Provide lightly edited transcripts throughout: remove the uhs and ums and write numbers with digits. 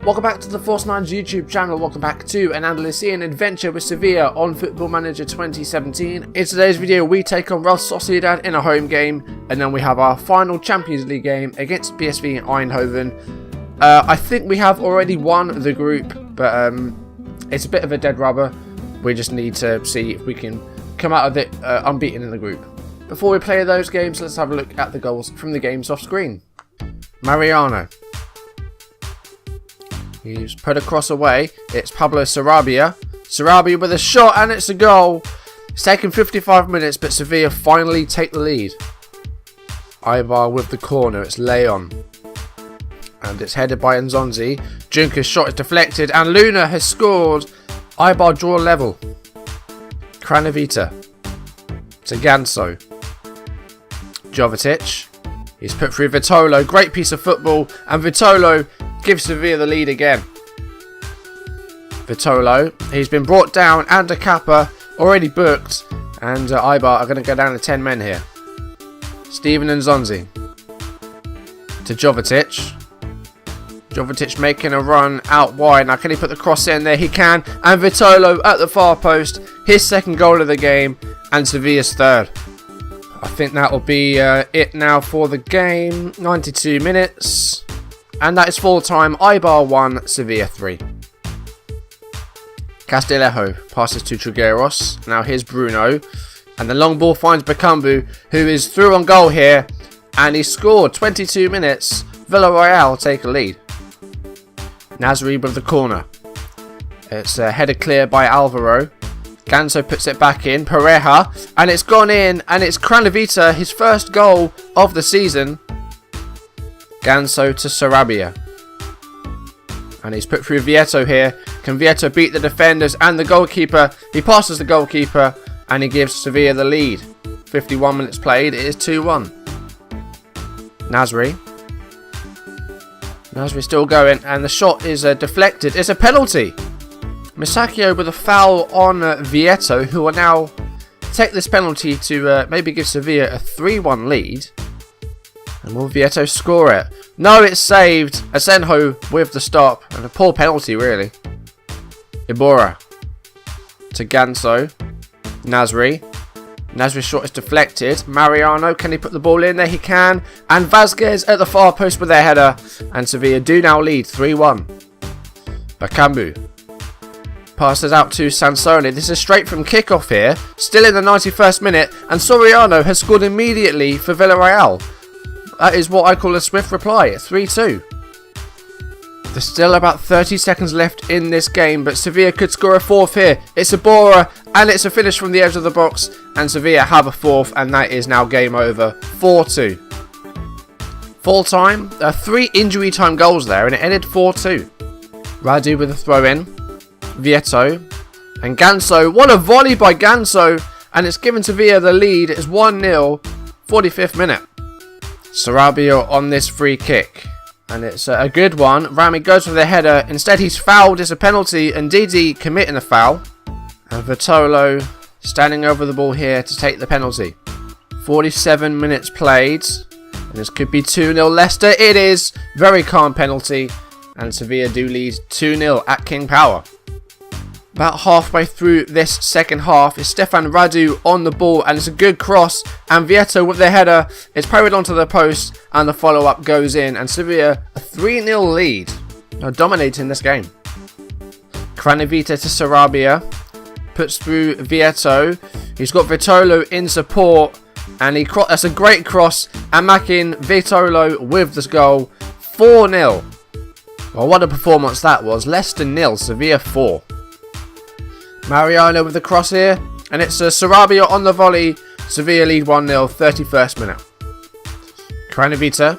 Welcome back to the Force 9's YouTube channel. Welcome back to an Andalusian adventure with Sevilla on Football Manager 2017. In today's video, we take on Real Sociedad in a home game, and then we have our final Champions League game against PSV Eindhoven. I think we have already won the group, but it's a bit of a dead rubber. We just need to see if we can come out of it unbeaten in the group. Before we play those games, let's have a look at the goals from the games off screen. Mariano. He's put a cross away. It's Pablo Sarabia. Sarabia with a shot, and it's a goal. It's taken 55 minutes, but Sevilla finally take the lead. Ibar with the corner. It's Leon. And it's headed by Nzonzi. Junker's shot is deflected, and Luna has scored. Ibar draw level. Cranevita. To Ganso. Jovetic. He's put through Vitolo. Great piece of football, and Vitolo gives Sevilla the lead again. Vitolo, he's been brought down, and a Kappa already booked, and Ibar are going to go down to 10 men here. Steven Nzonzi to Jovetic. Jovetic making a run out wide. Now can he put the cross in there? He can, and Vitolo at the far post, his second goal of the game, and Sevilla's third. I think that will be it now for the game. 92 minutes. And that is full time. Ibar 1, Sevilla 3. Castillejo passes to Trigueros. Now here's Bruno. And the long ball finds Bakambu, who is through on goal here. And he scored. 22 minutes. Villarreal take a lead. Nasri with the corner. It's headed clear by Alvaro. Ganso puts it back in. Pareja. And it's gone in. And it's Cranevita, his first goal of the season. Ganso to Sarabia. And he's put through Vieto here. Can Vieto beat the defenders and the goalkeeper? He passes the goalkeeper and he gives Sevilla the lead. 51 minutes played. It is 2-1. Nasri. Nasri still going, and the shot is deflected. It's a penalty. Misakio with a foul on Vieto, who will now take this penalty to maybe give Sevilla a 3-1 lead. And will Vieto score it? No, it's saved. Asenjo with the stop. And a poor penalty, really. Iborra. To Ganso. Nasri. Nasri's shot is deflected. Mariano, can he put the ball in there? He can. And Vasquez at the far post with their header. And Sevilla do now lead 3-1. Bakambu. Passes out to Sansone. This is straight from kickoff here. Still in the 91st minute. And Soriano has scored immediately for Villarreal. That is what I call a swift reply. 3-2. There's still about 30 seconds left in this game, but Sevilla could score a fourth here. It's Iborra, and it's a finish from the edge of the box, and Sevilla have a fourth, and that is now game over. 4-2. Full time. 3 injury time goals there, and it ended 4-2. Radu with a throw in. Vieto. And Ganso. What a volley by Ganso, and it's given Sevilla the lead. It's 1-0. 45th minute. Sarabia on this free kick. And it's a good one. Rami goes for the header. Instead, he's fouled. It's a penalty. And Didi committing a foul. And Vitolo standing over the ball here to take the penalty. 47 minutes played. And this could be 2-0 Leicester. It is. Very calm penalty. And Sevilla do lead 2-0 at King Power. About halfway through this second half is Stefan Radu on the ball, and it's a good cross, and Vieto with the header is parried onto the post, and the follow-up goes in, and Sevilla a 3-0 lead. Now dominating this game. Cranevita to Sarabia, puts through Vieto. He's got Vitolo in support, and that's a great cross, and Makin Vitolo with the goal. 4-0. Well, what a performance that was. Leicester 0, Sevilla 4. Mariano with the cross here, and it's Sarabia on the volley. Sevilla lead 1-0, 31st minute. Cranevita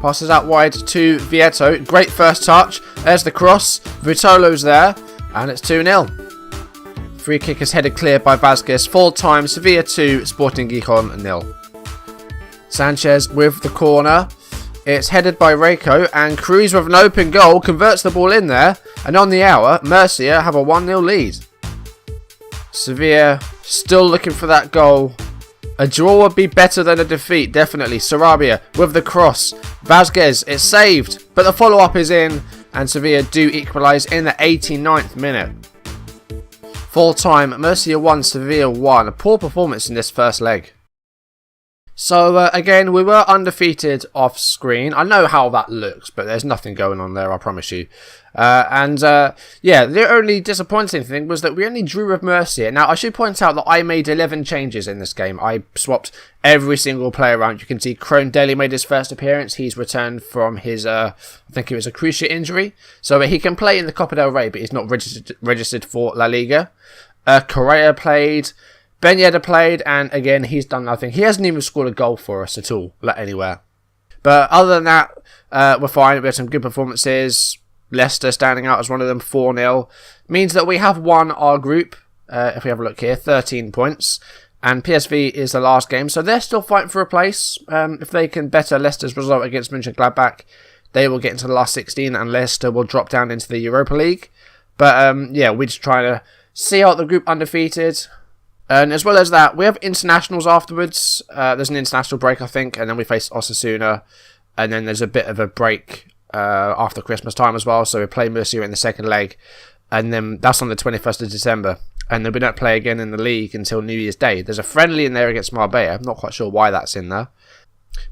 passes out wide to Vieto. Great first touch. There's the cross. Vitolo's there, and it's 2-0. Free kick is headed clear by Vasquez. Full time, Sevilla 2, Sporting Gijon 0. Sanchez with the corner. It's headed by Reiko, and Cruz with an open goal converts the ball in there. And on the hour, Murcia have a 1-0 lead. Sevilla still looking for that goal. A draw would be better than a defeat, definitely. Sarabia with the cross. Vasquez, it's saved, but the follow-up is in. And Sevilla do equalise in the 89th minute. Full time, Murcia 1, Sevilla 1. A poor performance in this first leg. So again, we were undefeated off screen. I know how that looks, but there's nothing going on there, I promise you. Yeah, the only disappointing thing was that we only drew with Murcia. Now, I should point out that I made 11 changes in this game. I swapped every single player around. You can see Crone Deli made his first appearance. He's returned from his, I think it was a cruciate injury. So he can play in the Copa del Rey, but he's not registered for La Liga. Correa played. Ben Yedder played, and again, he's done nothing. He hasn't even scored a goal for us at all, anywhere. But other than that, we're fine. We had some good performances. Leicester standing out as one of them, 4-0. Means that we have won our group, if we have a look here, 13 points. And PSV is the last game, so they're still fighting for a place. If they can better Leicester's result against Mönchengladbach, they will get into the last 16, and Leicester will drop down into the Europa League. But yeah, we're just trying to see out the group undefeated. And as well as that, we have internationals afterwards. There's an international break, I think, and then we face Osasuna. And then there's a bit of a break after Christmas time as well. So we play Murcia in the second leg. And then that's on the 21st of December. And then we don't play again in the league until New Year's Day. There's a friendly in there against Marbella. I'm not quite sure why that's in there.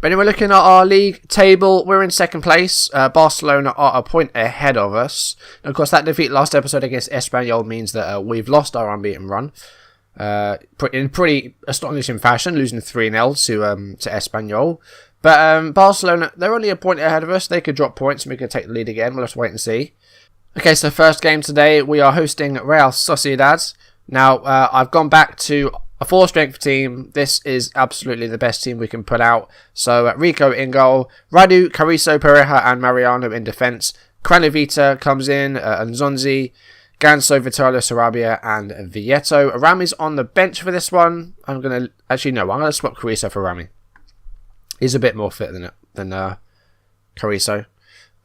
But anyway, looking at our league table, we're in second place. Barcelona are a point ahead of us. And of course, that defeat last episode against Espanyol means that we've lost our unbeaten run. In pretty astonishing fashion, losing 3-0 to Espanyol. But Barcelona, they're only a point ahead of us. They could drop points and we could take the lead again. We'll have to wait and see. Okay, so first game today, we are hosting Real Sociedad. Now, I've gone back to a 4-strength team. This is absolutely the best team we can put out. So Rico in goal, Radu, Carrizo, Pareja and Mariano in defence. Cranevita comes in, Nzonzi, Ganso, Vitolo, Sarabia, and Vieto. Rami's on the bench for this one. I'm going to swap Carrizo for Rami. He's a bit more fit than Carrizo.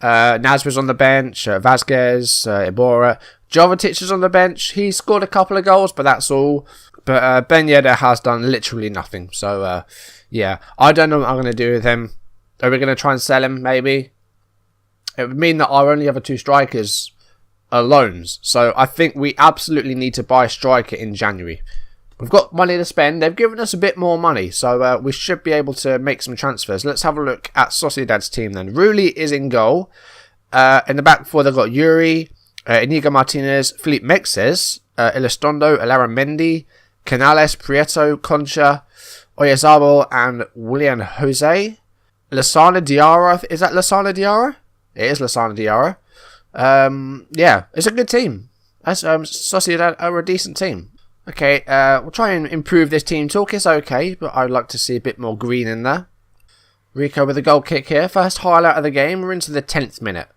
Nasri's on the bench, Vazquez, Ibora. Jovetic is on the bench. He scored a couple of goals, but that's all. But Ben Yedder has done literally nothing. So, yeah, I don't know what I'm going to do with him. Are we going to try and sell him, maybe? It would mean that our only other two strikers are loans. So I think we absolutely need to buy a striker in January. We've got money to spend. They've given us a bit more money, so we should be able to make some transfers. Let's have a look at Sociedad's team then. Rulli is in goal. In the back four, they've got Yuri, Inigo Martinez, Felipe Mexes, Elistondo, Alara Mendy, Canales, Prieto, Concha, Oyarzabal, and Willian Jose. Lasana Diarra. Is that Lasana Diarra? It is Lasana Diarra. Yeah, it's a good team. Sociedad are a decent team. Okay, we'll try and improve this team talk. It's okay, but I'd like to see a bit more green in there. Rico with a goal kick here. First highlight of the game. We're into the 10th minute.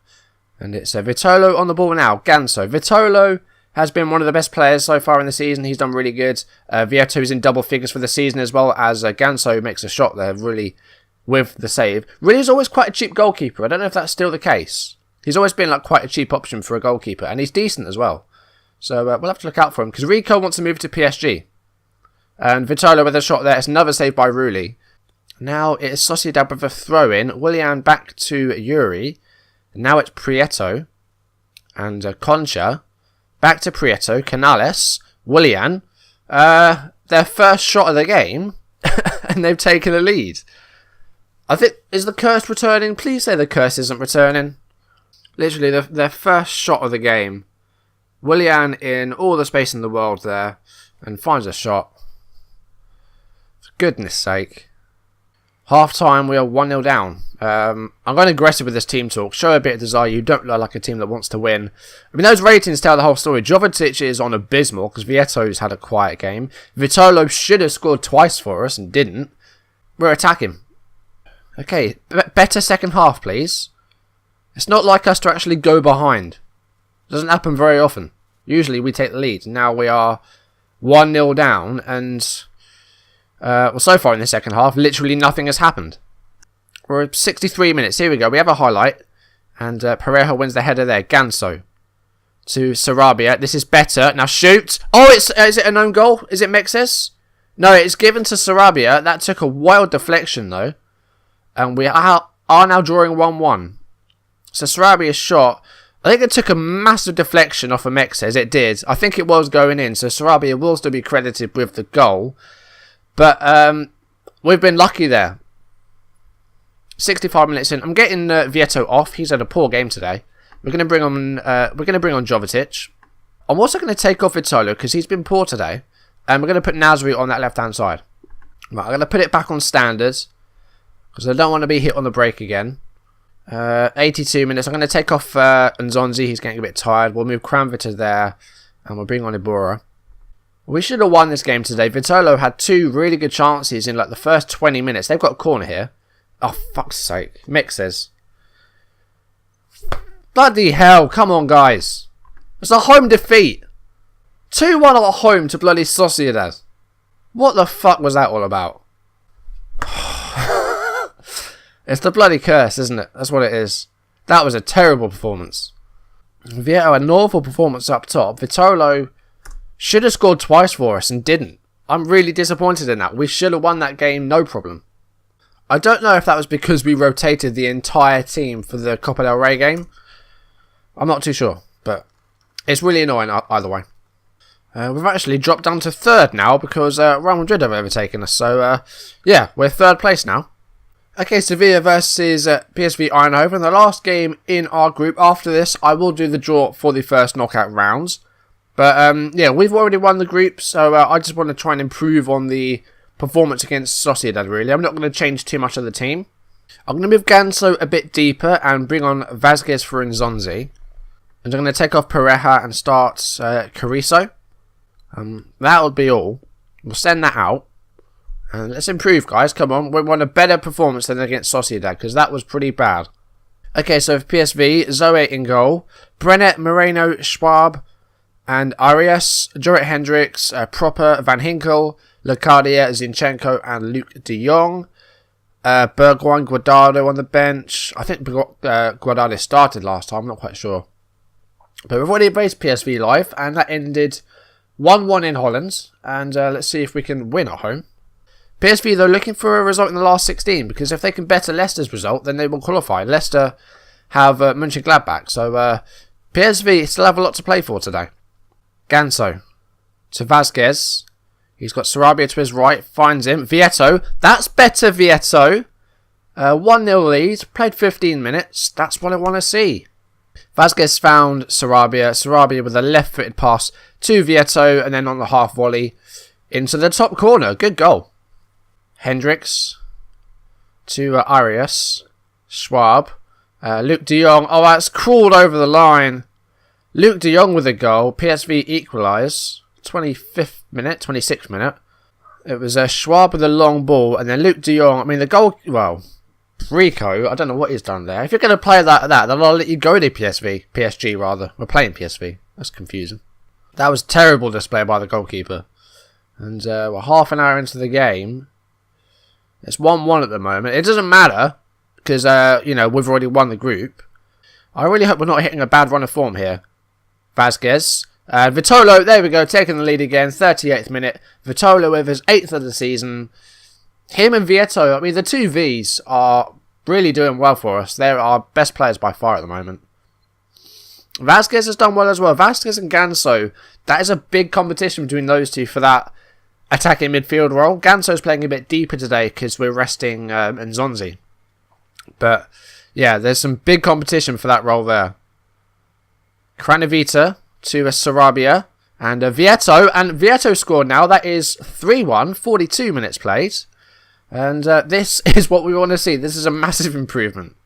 And it's Vitolo on the ball now. Ganso. Vitolo has been one of the best players so far in the season. He's done really good. Vieto's in double figures for the season as well, as Ganso makes a shot there really with the save. Really is always quite a cheap goalkeeper. I don't know if that's still the case. He's always been like quite a cheap option for a goalkeeper, and he's decent as well. So we'll have to look out for him, because Rico wants to move to PSG. And Vitolo with a shot there. It's another save by Rulli. Now it is Sociedad with a throw-in. Willian back to Yuri. Now it's Prieto. And Concha. Back to Prieto. Canales. Willian. Their first shot of the game. And they've taken a lead. I think, is the curse returning? Please say the curse isn't returning. Literally, their first shot of the game. Willian in all the space in the world there. And finds a shot. For goodness sake. Half time, we are 1-0 down. I'm going aggressive with this team talk. Show a bit of desire. You don't look like a team that wants to win. I mean, those ratings tell the whole story. Jovetic is on abysmal because Vieto's had a quiet game. Vitolo should have scored twice for us and didn't. We're attacking. Okay, better second half, please. It's not like us to actually go behind. It doesn't happen very often. Usually we take the lead. Now we are 1-0 down, and well, so far in the second half, literally nothing has happened. We're at 63 minutes. Here we go. We have a highlight, and Pareja wins the header there. Ganso to Sarabia. This is better. Now shoot. Oh, is it a known goal? Is it Mexes? No, it's given to Sarabia. That took a wild deflection though, and we are now drawing 1-1. So Sarabia's shot. I think it took a massive deflection off of Mexes. It did. I think it was going in, so Sarabia will still be credited with the goal. But we've been lucky there. 65 minutes in. I'm getting Vieto off. He's had a poor game today. We're going to bring on Jovetic. I'm also going to take off Vitolo because he's been poor today. And we're going to put Nasri on that left-hand side. Right, I'm going to put it back on standards because I don't want to be hit on the break again. 82 minutes. I'm going to take off Nzonzi. He's getting a bit tired. We'll move Kramvita there. And we'll bring on Ibora. We should have won this game today. Vitolo had 2 really good chances in like the first 20 minutes. They've got a corner here. Oh, fuck's sake. Mixes. Bloody hell. Come on, guys. It's a home defeat. 2-1 at home to bloody Sociedad. What the fuck was that all about? It's the bloody curse, isn't it? That's what it is. That was a terrible performance. Vieto had an awful performance up top. Vitolo should have scored twice for us and didn't. I'm really disappointed in that. We should have won that game, no problem. I don't know if that was because we rotated the entire team for the Copa del Rey game. I'm not too sure, but it's really annoying either way. We've actually dropped down to 3rd now because Real Madrid have overtaken us. So, yeah, we're 3rd place now. Okay, Sevilla versus PSV Eindhoven. The last game in our group. After this, I will do the draw for the first knockout rounds. But, yeah, we've already won the group. So, I just want to try and improve on the performance against Sociedad, really. I'm not going to change too much of the team. I'm going to move Ganso a bit deeper and bring on Vazquez for Nzonzi. And I'm going to take off Pareja and start Carrizo. That would be all. We'll send that out. And let's improve, guys. Come on. We want a better performance than against Sociedad, because that was pretty bad. Okay, so for PSV, Zoe in goal. Brennet, Moreno, Schwab, and Arias. Jorrit Hendricks, Proper, Van Hinkel, Locadia, Zinchenko, and Luke de Jong. Bergwijn, Guardado on the bench. I think Guardado started last time. I'm not quite sure. But we've already raced PSV live, and that ended 1-1 in Holland. And let's see if we can win at home. PSV, though, looking for a result in the last 16, because if they can better Leicester's result, then they will qualify. Leicester have Mönchengladbach, so PSV still have a lot to play for today. Ganso to Vazquez. He's got Sarabia to his right, finds him. Vieto, that's better, Vieto. 1-0 lead, played 15 minutes. That's what I want to see. Vazquez found Sarabia. Sarabia with a left-footed pass to Vieto, and then on the half volley into the top corner. Good goal. Hendricks to Arias. Schwab. Luke de Jong. Oh, that's crawled over the line. Luke de Jong with a goal. PSV equalise. 25th minute, 26th minute. It was Schwab with a long ball, and then Luke de Jong. I mean, the goal, well, Rico, I don't know what he's done there. If you're going to play like that, then I'll let you go to PSG rather. We're playing PSV. That's confusing. That was terrible display by the goalkeeper. And we're half an hour into the game. It's 1-1 at the moment. It doesn't matter, because, you know, we've already won the group. I really hope we're not hitting a bad run of form here. Vazquez. Vitolo, there we go, taking the lead again, 38th minute. Vitolo with his 8th of the season. Him and Vieto, I mean, the two Vs are really doing well for us. They're our best players by far at the moment. Vazquez has done well as well. Vazquez and Ganso, that is a big competition between those two for that attacking midfield role. Ganso's playing a bit deeper today because we're resting Nzonzi. But, yeah, there's some big competition for that role there. Kranevita to Sarabia and Vieto. And Vieto scored now. That is 3-1, 42 minutes played. And this is what we want to see. This is a massive improvement.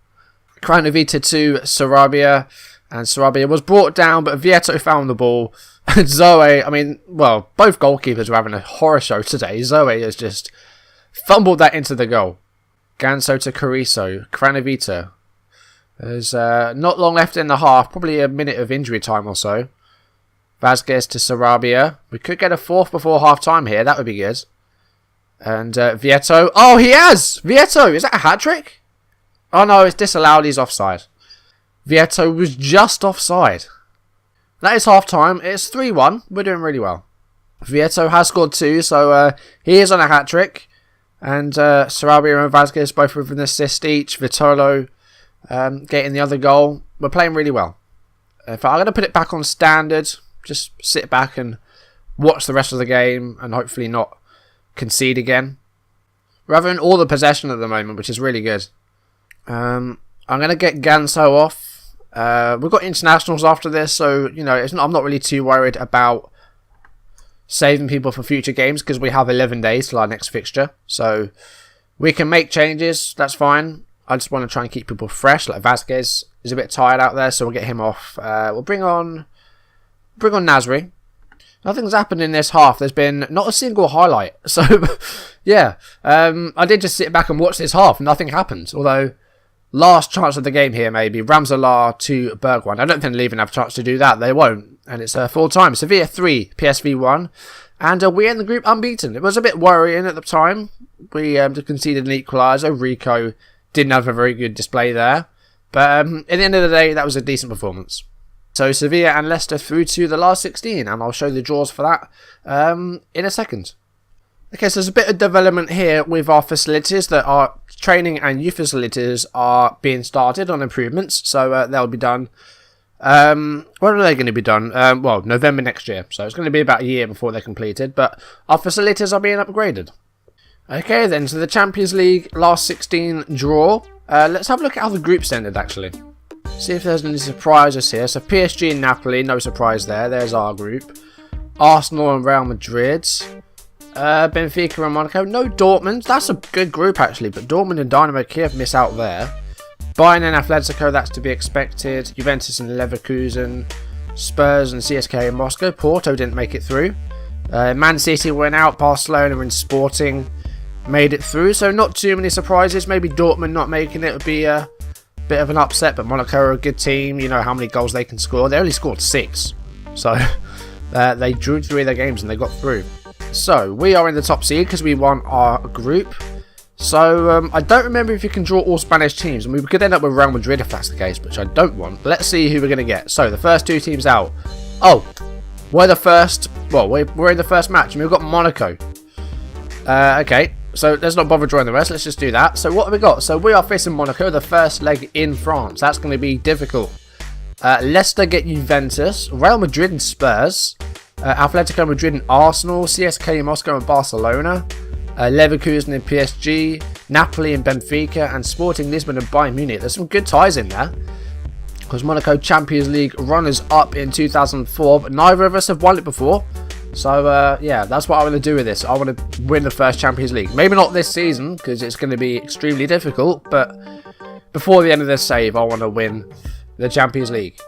Kranevita to Sarabia. And Sarabia was brought down, but Vieto found the ball. And Zoe, I mean, well, both goalkeepers were having a horror show today. Zoe has just fumbled that into the goal. Ganso to Carrizo. Kranevita. There's not long left in the half. Probably a minute of injury time or so. Vazquez to Sarabia. We could get a fourth before half-time here. That would be good. And Vieto. Oh, he has! Vieto! Is that a hat-trick? Oh, no, it's disallowed. He's offside. Vieto was just offside. That is half-time. It's 3-1. We're doing really well. Vieto has scored 2, so he is on a hat-trick. And Sarabia and Vazquez both with an assist each. Vitolo getting the other goal. We're playing really well. If I'm going to put it back on standard, just sit back and watch the rest of the game and hopefully not concede again. We're having all the possession at the moment, which is really good. I'm going to get Ganso off. We've got internationals after this, so you know I'm not really too worried about saving people for future games because we have 11 days till our next fixture. So we can make changes, that's fine. I just want to try and keep people fresh. Like Vasquez is a bit tired out there, so we'll get him off. We'll bring on Nasri. Nothing's happened in this half. There's been not a single highlight. So, yeah. I did just sit back and watch this half. Nothing happened. Although, last chance of the game here, maybe. Ramselaar to Bergwijn. I don't think they'll even have a chance to do that. They won't. And it's full time. Sevilla 3, PSV 1. And we're in the group unbeaten. It was a bit worrying at the time. We conceded an equaliser. Rico didn't have a very good display there. But at the end of the day, that was a decent performance. So Sevilla and Leicester through to the last 16, and I'll show the draws for that in a second. Okay, so there's a bit of development here with our facilities that our training and youth facilities are being started on improvements, so they'll be done. When are they going to be done? Well, November next year, so it's going to be about a year before they're completed, but our facilities are being upgraded. Okay then, so the Champions League last 16 draw. Let's have a look at how the groups ended actually. See if there's any surprises here. So PSG and Napoli, no surprise there. There's our group. Arsenal and Real Madrid. Benfica and Monaco. No Dortmund. That's a good group actually, but Dortmund and Dynamo Kiev miss out there. Bayern and Atletico, that's to be expected. Juventus and Leverkusen. Spurs and CSK in Moscow. Porto didn't make it through. Man City went out. Barcelona and Sporting made it through. So not too many surprises. Maybe Dortmund not making it would be a bit of an upset, but Monaco are a good team. You know how many goals they can score. They only scored 6. So they drew 3 of their games and they got through. So we are in the top seed because we won our group. So I don't remember if you can draw all Spanish teams, and we could end up with Real Madrid if that's the case, which I don't want. Let's see who we're going to get. So the first 2 teams out. Oh, we're the first. Well, we're in the first match and we've got Monaco. Okay. So let's not bother drawing the rest, let's just do that. So what have we got? So we are facing Monaco, the first leg in France. That's going to be difficult. Leicester get Juventus, Real Madrid and Spurs, Atletico Madrid and Arsenal, CSK Moscow and Barcelona, Leverkusen and PSG, Napoli and Benfica, and Sporting Lisbon and Bayern Munich. There's some good ties in there. Because Monaco Champions League runners up in 2004, but neither of us have won it before. So, yeah, that's what I want to do with this. I want to win the first Champions League. Maybe not this season, because it's going to be extremely difficult. But before the end of this save, I want to win the Champions League.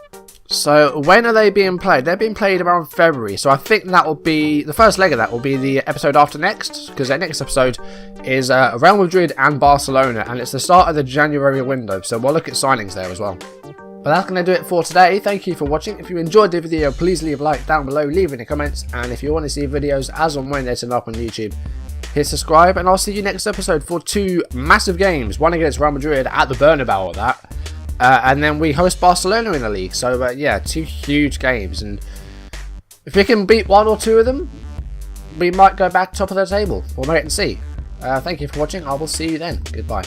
So, when are they being played? They're being played around February. So, I think that will be... the first leg of that will be the episode after next. Because their next episode is Real Madrid and Barcelona. And it's the start of the January window. So, we'll look at signings there as well. But that's going to do it for today. Thank you for watching. If you enjoyed the video, please leave a like down below, leave in the comments, and if you want to see videos as and when they turn up on YouTube, hit subscribe, and I'll see you next episode for 2 massive games. One against Real Madrid at the Bernabeu at that, and then we host Barcelona in the league. So yeah, 2 huge games, and if we can beat 1 or 2 of them, we might go back top of the table. We'll wait and see. Thank you for watching. I will see you then. Goodbye.